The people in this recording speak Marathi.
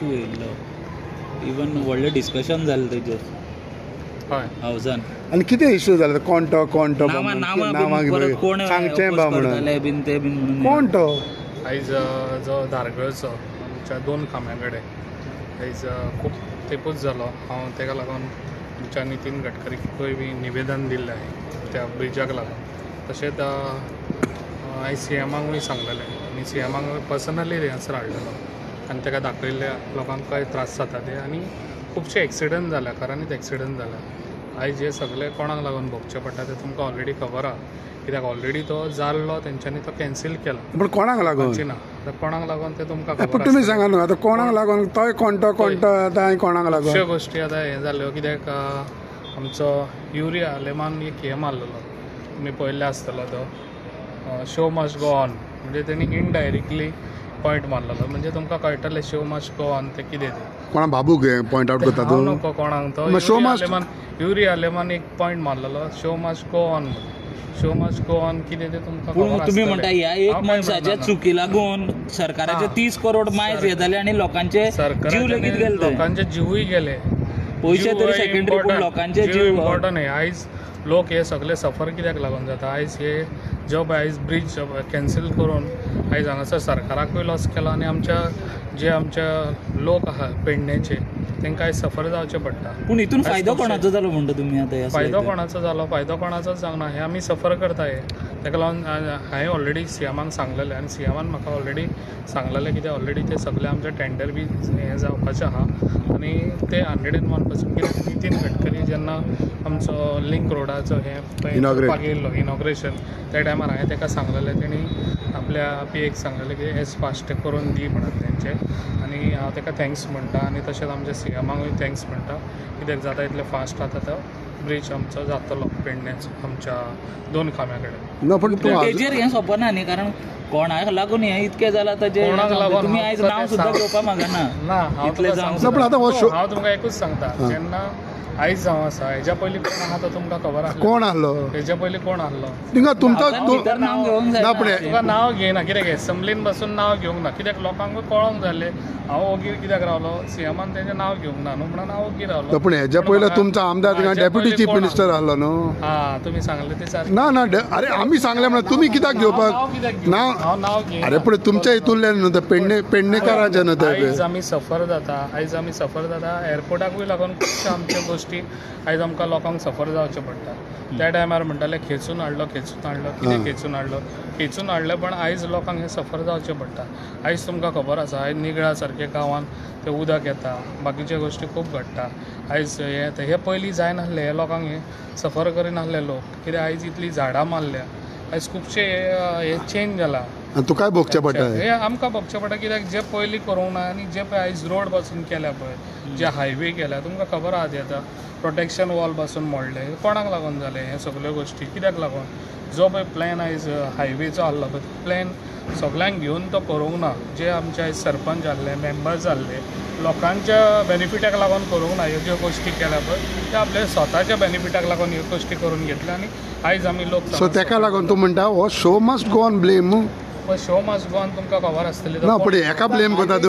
इशू येयल्लो इवन व्हडलें डिस्कशन जालें तेजेर हय हावजान आनी कितें इशू जालो कोण तो सांगचें बा म्हणून बीन ते बीन म्हणून कोण तो आयज जो धारगळचो आमच्या 2 खांब्यां कडेन आयज खूब तेंपूच जालो हांव तेका लागून आमच्या नितीन गडकरीकूय बी निवेदन दिल्लें आहे त्या ब्रिजाक लागून तशेंच आयज सीएमाकूय सांगलेलें आनी सीएमाक पर्सनली रिहर्सल हाडलेलो आनी तेका दाखयल्ले लोकांक काय त्रास जाता ते आनी खुबशे एक्सिडंट जाल्या खऱ्यांनीच एक्सिडंट जाल्या आयज हे सगळे कोणाक लागून भोगचें पडटा ते तुमकां ऑलरेडी खबर आहा कित्याक ऑलरेडी तो जाल्लो तेंच्यांनी तो कॅन्सील केला पण कोणाक लागून ना कोणाक लागून ते तुमकां पण खबर तुमी सांगा न्हू आतां कोणाक लागून तोय कोण तो आतां हांवें कोणाक लागून खुबश्यो गोश्टी आतां हें जाल्यो कित्याक आमचो युरिया लेमान एक हे मारलेलो तुमी पळयल्ले आसतलो तो शो मस्ट गो ऑन म्हणजे तेणी इनडायरेक्टली पॉयंट मारलेलो म्हणजे तुमकां कळटलें शो मस्ट गो ऑन ते कितें ते कोणा बाबूक पॉयंट आउट करता तूं नको कोणाक तो युरिया लेमान एक पॉयंट मारलेलो show must go on show must go on कितें ते तुमकां पूण तुमी म्हणटा ह्या एक मनशाच्या चुकी लागून सरकाराचे 30 करोड मायज हे जाले आनी लोकांचे जीव लेगीत गेले लोकांचे जीवूय गेले पयशे तरी सेकंडरी पूण लोकांचे जीव इम्पॉर्टंट आहे आयज लोक हे सगळे सफर कित्याक लागून जाता आयज हे जॉब आयज ब्रिज कॅन्सील करून आयज हांगासर सरकाराकूय लॉस केला आनी आमच्या लोक आहा पेडणेचे तांकां आयज सफर जावचें पडटा पूण हितून फायदो कोणाचो जालो म्हणटा तुमी आतां फायदो कोणाचो जालो फायदो कोणाचोच जावना हे आमी सफर करताय ताका लागून हांवें ऑलरेडी सीएमाक सांगलेलें आनी सीएमान म्हाका ऑलरेडी सांगलेलें कित्याक ऑलरेडी ते सगळे आमचे टेंडर बी हें जावपाचें आहा आनी ते 101% कित्याक नितीन गडकरी जेन्ना आमचो लिंक रोडाचो हें करपाक येयल्लो इनॉग्रेशन त्या टायमार हांवें ताका सांगलेलें तेणी आपल्या पीएक सांगलेलें की एज फास्ट करून दी म्हणून तेंचे आनी हांव ताका थँक्स म्हणटा आनी तशेंच आमच्या सीएमाकूय थँक्स म्हणटा कित्याक जाता इतलें फास्ट आतां तो ब्रिज आमचो जातलो पेडण्याचो आमच्या 2 खांब्यां कडेन तेजेर हें सोंपना न्ही कारण कोणाक लागून हें इतकें जालां ताजेर तुमी आयज नांव सुद्दां घेवपाक मागना हांव तुमकां एकूच सांगता जेन्ना आयज जावं आसा हेज्या पयलीं कोण आहा तो तुमकां खबर आसलो कोण आहलो हेज्या पयलीं कोण आहलो तुका नांव घेयना कित्याक एसेंब्लीन बसून नांव घेवंक ना कित्याक लोकांक कळोंक जालें हांव ओगीर कित्याक रावलो सीएमान तेजें नांव घेवंक ना न्हू म्हणून हांव ओगीर रावलो पूण हेज्या पयलीं तुमचो आमदार थिंगा डेप्युटी चीफ मिनिस्टर आहलो न्हू हा तुमी सांगलें ते सारकें ना ना अरे आमी सांगलें म्हणून तुमी कित्याक घेवपाक नांव घेयना अरे पूण तुमच्या हितूंतल्यान न्हू पेडणेकारांचे न्हू ते आयज आमी सफर जाता एअरपोर्टाकूय लागून खुबशे आमच्यो गोश्टी आयज आमकां लोकांक सफर जावचें पडटा त्या टायमार म्हणटाले खेचून हाडलो कितें खेचून हाडलें पण आयज लोकांक हें सफर जावचें पडटा आयज तुमकां खबर आसा आयज निगळा सारके गांवांत तें उदक येता बाकीचे गोश्टी खूब घडटा आयज हे पयलीं जायनासलें हे लोकांक हे सफर करिनासले लोक कित्याक आयज इतलीं झाडां मारल्या आयज खुबशे हे चेंज जाला तुकाय भोगचें पडटा हे आमकां भोगचें पडटा कित्याक जे पयलीं करूंक ना आनी जे पळय आयज रोड पासून केल्या पळय जे हायवे केल्या तुमकां खबर आहा ते आतां प्रोटेक्शन वॉल पासून मोडले कोणाक लागून जालें हे सगळ्यो गोश्टी कित्याक लागून जो पळय प्लॅन आयज हायवेचो आहलो पळय प्लॅन सगळ्यांक घेवन तो करूंक ना जे आमचे आयज सरपंच जाल्ले मेंबर्स जाल्ले लोकांच्या बेनिफिटाक लागून करूंक ना ह्यो ज्यो गोश्टी केल्या पळय ते आपल्या स्वताच्या बेनिफिटाक लागून ह्यो गोश्टी करून घेतल्या आनी आयज आमी लोक सो तेका लागून तूं म्हणटा हो show must go on blame show must go on तुमकां खबर आसतली ना पूण हेका ब्लेम करता